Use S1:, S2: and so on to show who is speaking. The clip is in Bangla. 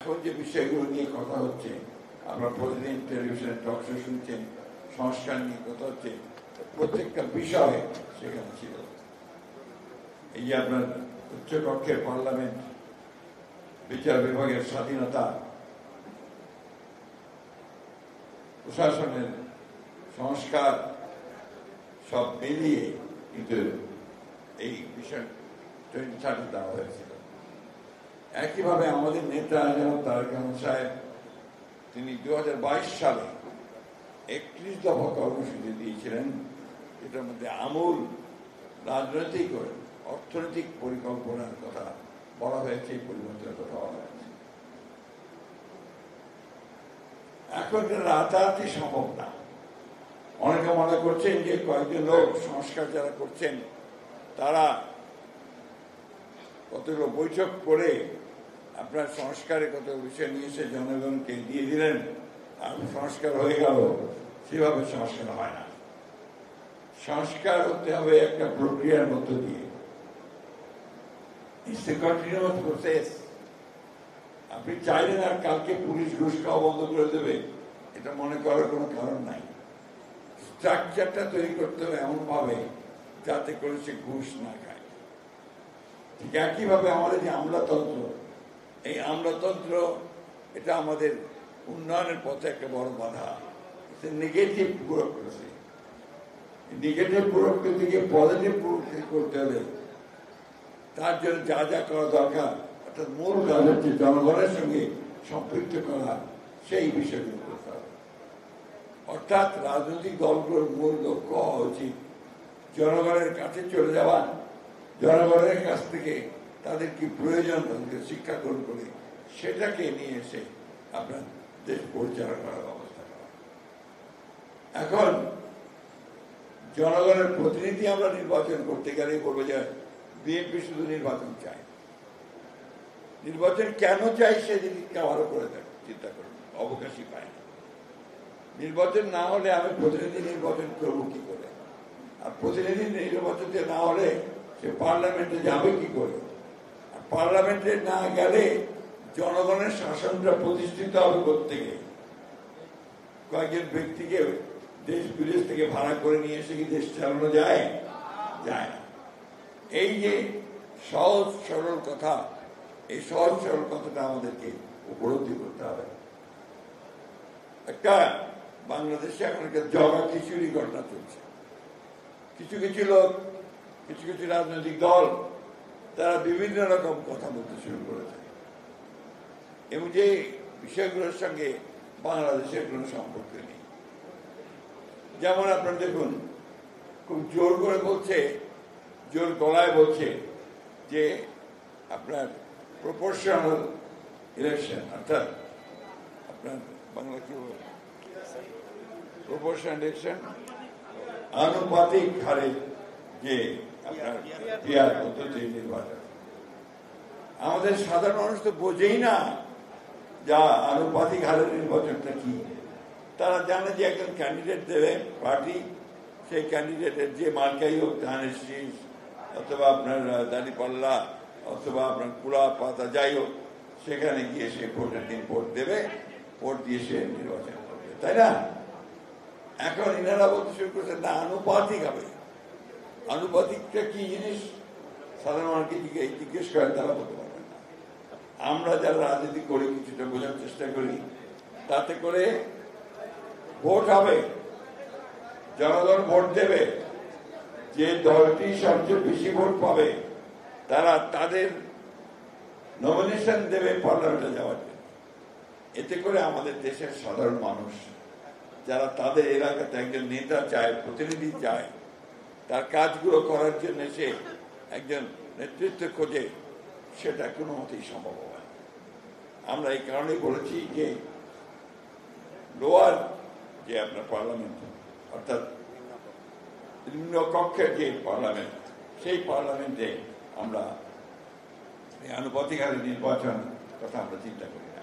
S1: এখন যে বিষয়গুলো নিয়ে কথা হচ্ছে, আমরা প্রতিদিন টেলিভিশনে টক শো শুনছেন, সংস্কার নিয়ে কথা হচ্ছে, প্রত্যেকটা বিষয় সেখানে ছিল। এই যে আপনার উচ্চকক্ষের পার্লামেন্ট, বিচার বিভাগের স্বাধীনতা, প্রশাসনের সংস্কার, সব মিলিয়ে কিন্তু এই বিষয় 2030 দেওয়া হয়েছিল। একইভাবে আমাদের নেতা যেমন তারেক রহমান সাহেব, তিনি 2022 সালে 31 দফা কর্মসূচি দিয়েছিলেন, এটার মধ্যে আমূল রাজনৈতিক ও অর্থনৈতিক পরিকল্পনার কথা বলা হয়েছে, এই পরিবর্তনের কথা বলা হয়েছে। এখন রাতারাতি সম্ভব না। অনেকে মনে করছেন যে কয়েকজন লোক সংস্কার যারা করছেন তারা কতগুলো বৈঠক করে আপনার সংস্কারের কত বিষয় নিয়ে এসে জনগণকে দিয়ে দিলেন আর সংস্কার হয়ে গেল। সেভাবে সংস্কার হয় না। সংস্কার হতে হবে একটা প্রক্রিয়ার মধ্য দিয়ে। It's a continuous process. আপনি চাইলেন আর কালকে পুলিশ ঘুষ খাওয়া বন্ধ করে দেবে, এটা মনে করার কোনো কারণ নাই। স্ট্রাকচারটা তৈরি করতে হবে এমন ভাবে যাতে করে সে ঘুষ না খায়। ঠিক একইভাবে আমাদের যে আমলাতন্ত্র, এই আমলাতন্ত্র এটা আমাদের উন্নয়নের পথে একটা বড় বাধা। Negative bureaucracy. নেগেটিভ ব্যুরোক্রেসিকে পজিটিভ ব্যুরোক্রেসি করতে হবে। তার জন্য যা যা করা দরকার, অর্থাৎ মূল কাজ হচ্ছে জনগণের সঙ্গে সম্পৃক্ত করা, সেই বিষয়গুলো করতে হবে। অর্থাৎ রাজনৈতিক দলগুলোর মূল লক্ষ্য হওয়া উচিত জনগণের কাছে চলে যাওয়া, জনগণের কাছ থেকে তাদের কি প্রয়োজন তাদেরকে শিক্ষা গ্রহণ করে সেটাকে নিয়ে এসে আপনার দেশ পরিচালনা করার ব্যবস্থা করা। এখন জনগণের প্রতিনিধি আমরা নির্বাচন করতে গেলে বলবো যে বিএনপি শুধু নির্বাচন চায়। নির্বাচন কেন চাই সেদিকে ভালো করে চিন্তা করুন, অবকাশই পায় না। নির্বাচন না হলে আমি প্রতিনিধি নির্বাচন করবো কি করে? আর প্রতিনিধি নির্বাচন না হলে সে পার্লামেন্টে যাবে কি করে? আর পার্লামেন্টে না গেলে জনগণের শাসনটা প্রতিষ্ঠিত হবে কোত্থেকে? কয়েকজন ব্যক্তিকে দেশ বিদেশ থেকে ভাড়া করে নিয়ে এসে কি দেশ চালানো যায়? যায় না। এই যে সহজ সরল কথা, এই সহজ সরল কথাটা আমাদেরকে উপলব্ধি করতে হবে। একটা বাংলাদেশে এখন একটা জগা খিচুড়ি ঘটনা চলছে। কিছু কিছু লোক, কিছু কিছু রাজনৈতিক দল তারা বিভিন্ন রকম কথা বলতে শুরু করেছে এবং যে বিষয়গুলোর সঙ্গে বাংলাদেশের কোনো সম্পর্ক নেই। যেমন আপনারা দেখুন, খুব জোর করে বলছে, জোর গলায় বলছে যে আপনার প্রপোর্শনাল ইলেকশন, অর্থাৎ আপনার বাংলা কি বলে, প্রপোর্শনাল ইলেকশন, আনুপাতিক হারে যে আপনার পিয়ার পদ্ধতি নির্বাচন। আমাদের সাধারণ মানুষ তো বোঝেই না যা আনুপাতিক হারের নির্বাচনটা কি। তারা জানে যে একজন ক্যান্ডিডেট দেবে পার্টি, সেই ক্যান্ডিডেটের যে মার্কাই হোক, ধানের শীষ অথবা আপনার দাঁড়িপাল্লা অথবা আপনার কুড়া পাতা যাই হোক, সেখানে গিয়ে সে ভোটের দিন ভোট দেবে, ভোট দিয়ে সে নির্বাচন করবে, তাই না? এখন এনারা বলতে শুরু করছে না, আনুপাতিক হবে। আনুপাতিকটা কি জিনিস সাধারণ মানুষকে জিজ্ঞেস করেন, তারা বলতে পারবেন না। আমরা যারা রাজনীতি করি কিছুটা বোঝার চেষ্টা করি, তাতে করে ভোট হবে, জনগণ ভোট দেবে, যে দলটি সবচেয়ে বেশি ভোট পাবে তারা তাদের নমিনেশন দেবে পার্লামেন্টে যাওয়ার জন্য। এতে করে আমাদের দেশের সাধারণ মানুষ যারা তাদের এলাকাতে একজন নেতা চায়, প্রতিনিধি চায়, তার কাজগুলো করার জন্য সে একজন নেতৃত্ব খোঁজে, সেটা কোনো মতেই সম্ভব হয় না। আমরা এই কারণেই বলেছি যে লোয়ার যে আপনার পার্লামেন্ট, অর্থাৎ নিম্ন কক্ষের যে পার্লামেন্ট, সেই পার্লামেন্টে আমরা এই আনুপাতিক হারে নির্বাচন কথা আমরা চিন্তা করি না।